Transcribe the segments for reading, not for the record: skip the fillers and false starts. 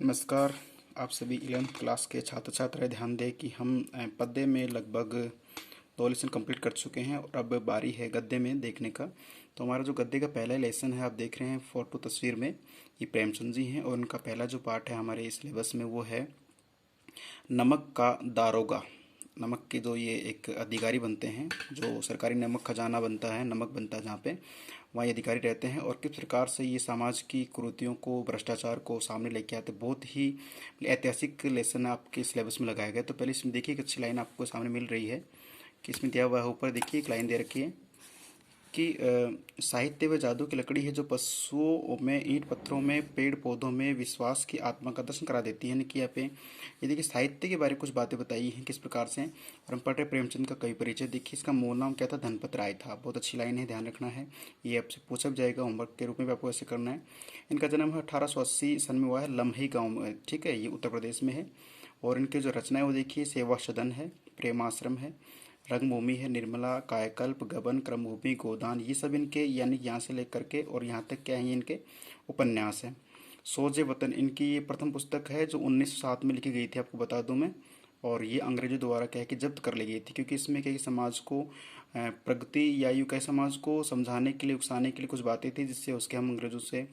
नमस्कार। आप सभी 11th क्लास के छात्र छात्राएं ध्यान दें कि हम पद्य में लगभग 2 लेसन कंप्लीट कर चुके हैं और अब बारी है गद्य में देखने का। तो हमारा जो गद्य का पहला लेसन है, आप देख रहे हैं फोटो तस्वीर में, ये प्रेमचंद जी हैं और उनका पहला जो पाठ है हमारे इस सिलेबस में वो है नमक का दारोगा। नमक के जो ये एक अधिकारी बनते हैं, जो सरकारी नमक खजाना बनता है, नमक बनता है जहाँ पे, वहाँ ये अधिकारी रहते हैं और किस प्रकार से ये समाज की कुरीतियों को, भ्रष्टाचार को सामने लेके आते। बहुत ही ऐतिहासिक लेसन आपके सिलेबस में लगाया गया। तो पहले इसमें देखिए एक अच्छी लाइन आपको सामने मिल रही है कि इसमें दिया हुआ है, ऊपर देखिए एक लाइन दे रखी है कि साहित्य व जादू की लकड़ी है जो पशुओं में, ईंट पत्थरों में, पेड़ पौधों में विश्वास की आत्मा का दर्शन करा देती है। यानी कि यहाँ पे ये देखिए साहित्य के बारे में कुछ बातें बताई हैं किस प्रकार से। और हम पढ़ रहे प्रेमचंद का कवि परिचय। देखिए इसका मूल नाम क्या था, धनपत राय था। बहुत अच्छी लाइन है, ध्यान रखना है, ये आपसे पूछा भी जाएगा होमवर्क के रूप में भी आपको ऐसे करना है। इनका जन्म है 1880 सन में हुआ है, लम्हे गाँव में, ठीक है, ये उत्तर प्रदेश में है। और इनके जो रचनाएं वो देखिए, सेवा सदन है, प्रेमाश्रम है, रंगभूमि है, निर्मला, कायकल्प, गबन, क्रमभूमि, गोदान, ये सब इनके यानी यहाँ से लेकर के और यहाँ तक क्या है, इनके उपन्यास हैं। सोजे वतन इनकी ये प्रथम पुस्तक है जो 1907 में लिखी गई थी, आपको बता दूं मैं। और ये अंग्रेजों द्वारा क्या है कि जब्त कर ली गई थी, क्योंकि इसमें क्या है कि समाज को प्रगति या यूँ कहे समाज को समझाने के लिए, उकसाने के लिए कुछ बातें थी, जिससे उसके हम अंग्रेजों से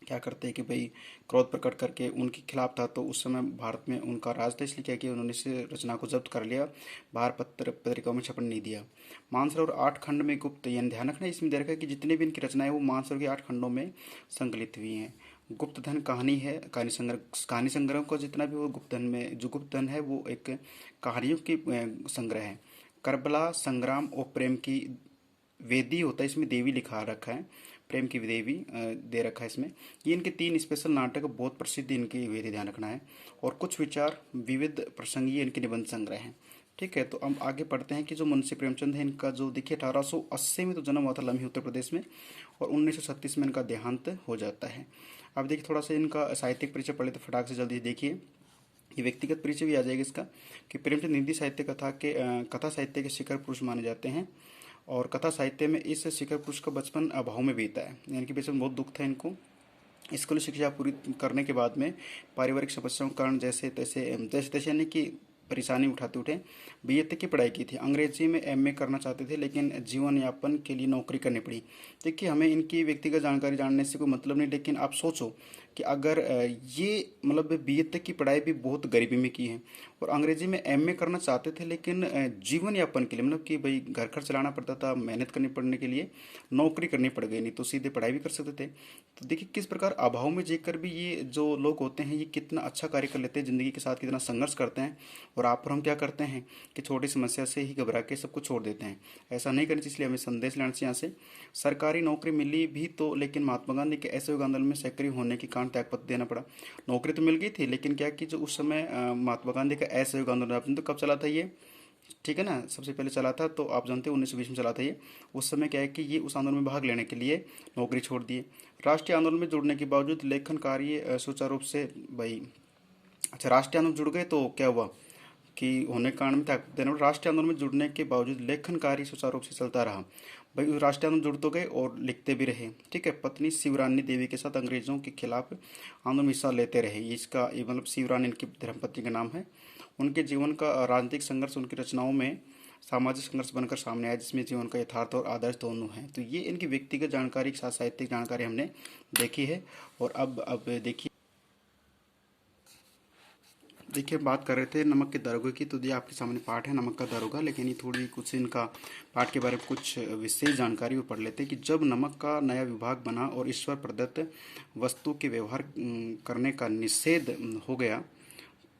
क्या करते हैं कि भाई क्रोध प्रकट करके उनके खिलाफ था। तो उस समय भारत में उनका राज था, इसलिए क्या कि उन्होंने इस रचना को जब्त कर लिया, बाहर पत्रिकाओं में छपन नहीं दिया। मानसरोवर 8 खंड में गुप्त, यानी ध्यान रखना इसमें दे रखा है कि जितने भी इनकी रचनाएं वो मानसरोवर के 8 खंडों में संकलित हुई हैं। गुप्त धन कहानी है, कहानी संग्रह का जितना भी वो गुप्त धन में, जो गुप्त धन है वो एक कहानियों की संग्रह है। करबला, संग्राम और प्रेम की वेदी होता है, इसमें देवी लिखा रखा है, प्रेम की देवी दे रखा है इसमें। ये इनके 3 स्पेशल नाटक बहुत प्रसिद्ध इनकी वेदी, ध्यान रखना है। और कुछ विचार विविध प्रसंगीय इनके निबंध संग्रह हैं। ठीक है, तो हम आगे पढ़ते हैं कि जो मुंशी प्रेमचंद है, इनका जो देखिए 1880 में तो जन्म हुआ था लम्हे उत्तर प्रदेश में, और 1936 में इनका देहांत हो जाता है। अब देखिए थोड़ा सा इनका साहित्यिक परिचय पढ़े तो फटाक से जल्दी देखिए, ये व्यक्तिगत परिचय भी आ जाएगा इसका, कि प्रेमचंद हिंदी साहित्य कथा साहित्य के शिखर पुरुष माने जाते हैं। और कथा साहित्य में इस शिखर पुरुष का बचपन अभाव में बीता है, यानी कि बचपन बहुत दुख था इनको। स्कूली शिक्षा पूरी करने के बाद में पारिवारिक समस्याओं के कारण जैसे यानी कि परेशानी उठाते उठे बीए तक की पढ़ाई की थी। अंग्रेजी में एमए करना चाहते थे, लेकिन जीवन यापन के लिए नौकरी करनी पड़ी। देखिए हमें इनकी व्यक्तिगत जानकारी जानने से कोई मतलब नहीं, लेकिन आप सोचो कि अगर ये मतलब बीए तक की पढ़ाई भी बहुत गरीबी में की है और अंग्रेजी में एमए करना चाहते थे, लेकिन जीवन यापन के लिए मतलब कि भाई घर खर्च चलाना पड़ता था, मेहनत करनी पड़ने के लिए नौकरी करनी पड़ गई, नहीं तो सीधे पढ़ाई भी कर सकते थे। तो देखिए किस प्रकार अभाव में जीकर भी ये जो लोग होते हैं ये कितना अच्छा कार्य कर लेते हैं, ज़िंदगी के साथ कितना संघर्ष करते हैं। और आप और हम क्या करते हैं कि छोटी समस्या से ही घबरा के सब कुछ छोड़ देते हैं। ऐसा नहीं करना चाहिए, इसलिए हमें संदेश लेना चाहिए यहाँ से। सरकारी नौकरी मिली भी तो, लेकिन महात्मा गांधी के असहयोग आंदोलन में सक्रिय होने के कारण त्यागपत्र देना पड़ा। नौकरी तो मिल गई थी, लेकिन क्या कि जो उस समय महात्मा गांधी का असहयोग आंदोलन, आपने तो कब चला था ये, ठीक है ना, सबसे पहले चला था, तो आप जानते हैं 1920 में चला था ये। उस समय क्या है कि ये उस आंदोलन में भाग लेने के लिए नौकरी छोड़ दिए। राष्ट्रीय आंदोलन में जुड़ने के बावजूद लेखन कार्य सुचारू रूप से भाई, अच्छा राष्ट्रीय आंदोलन जुड़ गए तो क्या हुआ कि होने के कारण में त्याग देना पड़ा। राष्ट्रीय आंदोलन में जुड़ने के बावजूद लेखन कार्य सुचारू रूप से चलता रहा। भाई राष्ट्रीय आंदोलन जुड़ तो गए और लिखते भी रहे, ठीक है। पत्नी शिवरानी देवी के साथ अंग्रेजों के खिलाफ आंदोलन में हिस्सा लेते रहे। इसका ये मतलब शिवरानी इनकी धर्मपत्नी का नाम है। उनके जीवन का राजनीतिक संघर्ष उनकी रचनाओं में सामाजिक संघर्ष बनकर सामने आया, जिसमें जीवन का यथार्थ और आदर्श दोनों हैं। तो ये इनकी व्यक्तिगत जानकारी के साथ साहित्यिक जानकारी हमने देखी है। और अब देखिए बात कर रहे थे नमक के दारोगा की, तो ये आपके सामने पाठ है नमक का दारोगा। लेकिन ये थोड़ी कुछ इनका पाठ के बारे में कुछ विशेष जानकारी वो पढ़ लेते हैं कि जब नमक का नया विभाग बना और ईश्वर प्रदत्त वस्तु के व्यवहार करने का निषेध हो गया,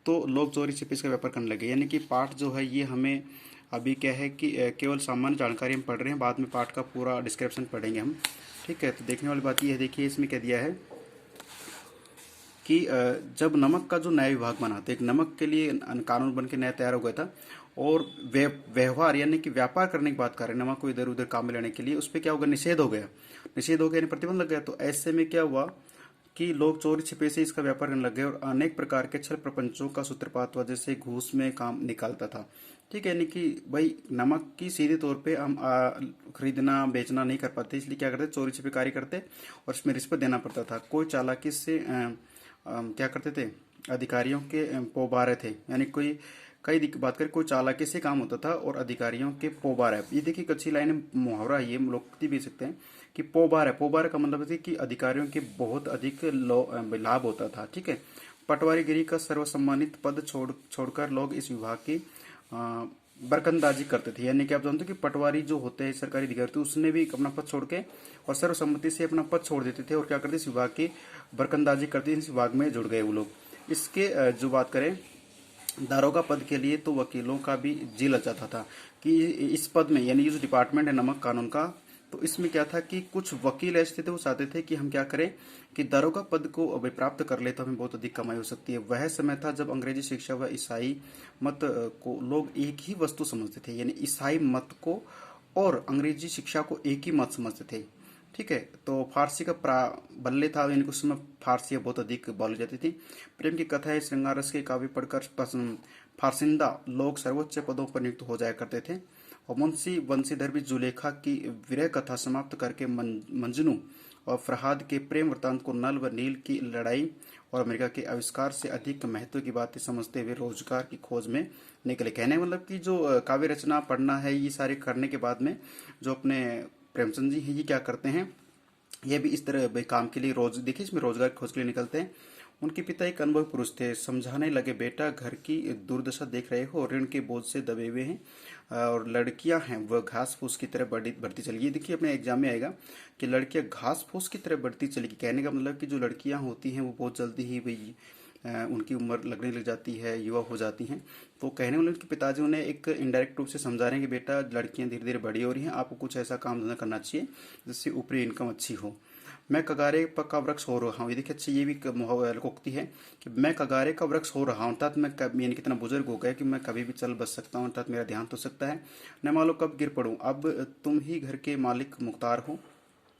तो लोग चोरी छिपे इसका व्यापार करने लगे। यानी कि पाठ जो है ये हमें अभी क्या है कि केवल सामान्य जानकारी हम पढ़ रहे हैं, बाद में पाठ का पूरा डिस्क्रिप्शन पढ़ेंगे हम, ठीक है। तो देखने वाली बात ये है, देखिए इसमें क्या दिया है कि जब नमक का जो नया विभाग बना, तो एक नमक के लिए कानून बन के नया तैयार हो गया था। और व्यवहार यानी कि व्यापार करने की बात कर रहे हैं, नमक को इधर उधर काम में लेने के लिए, उस पर क्या होगा, निषेध हो गया। निषेध हो गया यानी प्रतिबंध लग गया। तो ऐसे में क्या हुआ कि लोग चोरी छिपे से इसका व्यापार करने लग गए और अनेक प्रकार के छल प्रपंचों का सूत्रपात हुआ, जैसे घूस में काम निकालता था, ठीक है। यानी कि भाई नमक की सीधे तौर पे हम खरीदना बेचना नहीं कर पाते, इसलिए क्या करते, चोरी छिपे कार्य करते और इसमें रिश्वत देना पड़ता था। कोई चालाकी से क्या करते थे, अधिकारियों के पोबारे थे, यानी कोई बात करें कोई चालाकी से काम होता था और अधिकारियों के पोबार है। ये देखिए अच्छी लाइन मुहावरा है, ये लोग भी सकते हैं कि पोबार है। पोबार का मतलब है कि अधिकारियों के बहुत अधिक लाभ होता था। ठीक है, पटवारीगिरी का सर्वसम्मानित पद छोड़कर लोग इस विभाग की बरकंदाजी करते थे। यानी कि आप जानते हो कि पटवारी जो होते हैं सरकारी अधिकारी, तो उसने भी अपना पद छोड़ के और सर्वसम्मति से अपना पद छोड़ देते थे और क्या करते इस विभाग की बरकंदाजी करते, इस विभाग में जुड़ गए वो लोग। इसके जो बात करें दारोगा पद के लिए, तो वकीलों का भी जी लचाता था कि इस पद में, यानी ये जो डिपार्टमेंट है नमक कानून का, तो इसमें क्या था कि कुछ वकील ऐसे थे वो चाहते थे कि हम क्या करें कि दारोगा पद को अभी प्राप्त कर ले तो हमें बहुत अधिक कमाई हो सकती है। वह समय था जब अंग्रेजी शिक्षा व ईसाई मत को लोग एक ही वस्तु समझते थे, यानी ईसाई मत को और अंग्रेजी शिक्षा को एक ही मत समझते थे। ठीक है, तो फारसी का प्राबल्य था, यानी उस समय फारसी बहुत अधिक बोली जाती थी। प्रेम की कथा है, श्रृंगार रस के काव्य पढ़कर फारसिंदा लोग सर्वोच्च पदों पर नियुक्त हो जाया करते थे। और मुंशी बंशीधर भी जुलेखा की विरह कथा समाप्त करके मंजनू और फरहाद के प्रेम वृत्तांत को नल व नील की लड़ाई और अमेरिका के आविष्कार से अधिक महत्व की बातें समझते हुए रोजगार की खोज में निकले। कहने मतलब कि जो काव्य रचना पढ़ना है, ये सारे करने के बाद में जो अपने प्रेमचंद जी हैं ये क्या करते हैं, ये भी इस तरह भाई काम के लिए रोज देखिए इसमें रोजगार की खोज के लिए निकलते हैं। उनके पिता एक अनुभवी पुरुष थे, समझाने लगे बेटा घर की दुर्दशा देख रहे हो, ऋण के बोझ से दबे हुए हैं और लड़कियां हैं वह घास फूस की तरह बढ़ती चली। ये देखिए अपने एग्जाम में आएगा कि लड़कियां घास फूस की तरह बढ़ती चलेगी। कहने का मतलब कि जो लड़कियां होती हैं वो बहुत जल्दी ही भाई उनकी उम्र लगने लग जाती है, युवा हो जाती हैं। तो कहने वाले उनके पिताजी उन्हें एक इनडायरेक्ट रूप से समझा रहे हैं कि बेटा लड़कियां धीरे धीरे बड़ी हो रही हैं, आपको कुछ ऐसा काम धंधा करना चाहिए जिससे ऊपरी इनकम अच्छी हो। मैं कगारे का वृक्ष हो रहा हूँ, ये देखिए अच्छी ये भी उक्ति है कि मैं कगारे का वृक्ष हो रहा हूँ, अर्थात मैं यानी कितना बुजुर्ग हो गया कि मैं कभी भी चल बस सकता हूँ, अर्थात मेरा ध्यान तो सकता है, न मालूम कब गिर पड़ूँ। अब तुम ही घर के मालिक मुख्तार हो,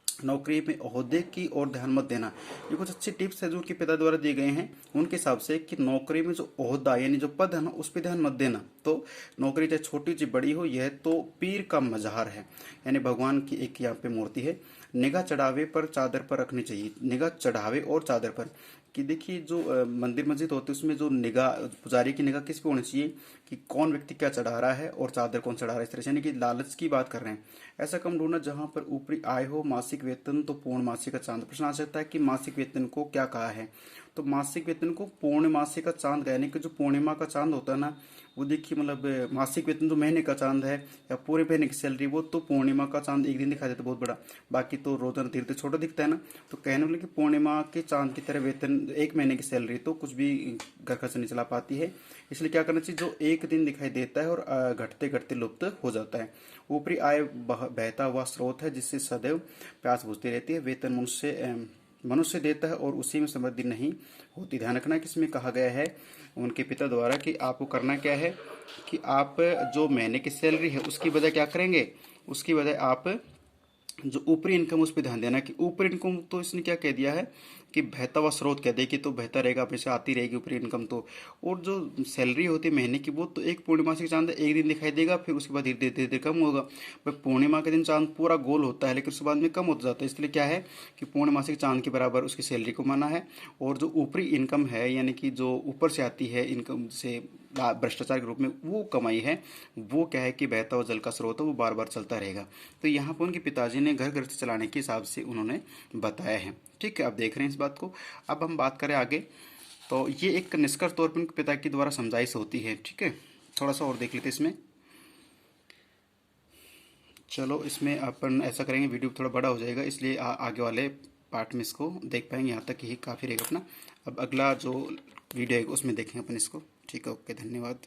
नौकरी में ओहदे की ओर ध्यान मत देना। ये कुछ अच्छी टिप्स है जो उनके पिता द्वारा दिए गए हैं उनके हिसाब से कि नौकरी में जो ओहदा यानी जो पद है ना उस पर ध्यान मत देना। तो नौकरी चाहे छोटी चाहे बड़ी हो, यह तो पीर का मजहर है, यानी भगवान की एक यहाँ पे मूर्ति है। निगाह चढ़ावे पर चादर पर रखनी चाहिए, निगाह चढ़ावे और चादर पर कि देखिए जो मंदिर मस्जिद होती है उसमें जो निगाह पुजारी की निगाह किस पे होनी चाहिए कि कौन व्यक्ति क्या चढ़ा रहा है और चादर कौन चढ़ा रहा है, इस तरह से, यानी कि लालच की बात कर रहे हैं। ऐसा कम ढूंढना जहां पर ऊपरी आय हो, मासिक वेतन तो पूर्ण मासिक का चांद। प्रश्न आ सकता है कि मासिक वेतन को क्या कहा है, तो मासिक वेतन को पूर्णमासी का चांद, यानी कि जो पूर्णिमा का चांद होता है ना वो देखिए मतलब मासिक वेतन जो महीने का चांद है या पूरे महीने की सैलरी वो तो पूर्णिमा का चांद एक दिन दिखाई देता है बहुत बड़ा, बाकी तो रोजाना धीरे धीरे छोटा दिखता है ना। तो कहने वाले कि पूर्णिमा के चांद की तरह वेतन एक महीने की सैलरी तो कुछ भी घर खर्च नहीं चला पाती है। इसलिए क्या करना चाहिए, जो एक दिन दिखाई देता है और घटते घटते लुप्त हो जाता है। ऊपरी आय बहता हुआ स्रोत है जिससे सदैव प्यास बुझती रहती है। वेतन मनुष्य देता है और उसी में समृद्धि नहीं होती। ध्यान रखना कि इसमें कहा गया है उनके पिता द्वारा कि आपको करना क्या है कि आप जो महीने की सैलरी है उसकी बजाय क्या करेंगे, उसकी बजाय आप जो ऊपरी इनकम उस पर ध्यान देना कि ऊपरी इनकम तो इसने क्या कह दिया है कि बहता हुआ स्रोत कह दे कि तो बेहतर रहेगा, हमेशा आती रहेगी ऊपरी इनकम तो। और जो सैलरी होती है महीने की वो तो एक पूर्णिमा से चांद एक दिन दिखाई देगा, फिर उसके बाद धीरे धीरे धीरे धीरे कम होगा। पर पूर्णिमा के दिन चांद पूरा गोल होता है लेकिन उसके बाद में कम होता जाता है। इसलिए क्या है कि पूर्णमासिक चांद के बराबर उसकी सैलरी को माना है। और जो ऊपरी इनकम है यानी कि जो ऊपर से आती है इनकम से भ्रष्टाचार के रूप में वो कमाई है, वो क्या है कि बहता हुआ जल का स्रोत है, वो बार बार चलता रहेगा। तो यहाँ पर उनके पिताजी ने घर घर से चलाने के हिसाब से उन्होंने बताया है। ठीक है, आप देख रहे हैं इस बात को। अब हम बात करें आगे, तो ये एक निष्कर्ष तौर पर उनके पिता के द्वारा समझाइश होती है। ठीक है, थोड़ा सा और देख लेते इसमें। चलो इसमें अपन ऐसा करेंगे, वीडियो थोड़ा बड़ा हो जाएगा इसलिए आगे वाले पार्ट में इसको देख पाएंगे, यहाँ तक ही काफ़ी रहेगा अपना। अब अगला जो वीडियो है उसमें देखें अपन इसको। ठीक है, ओके, धन्यवाद।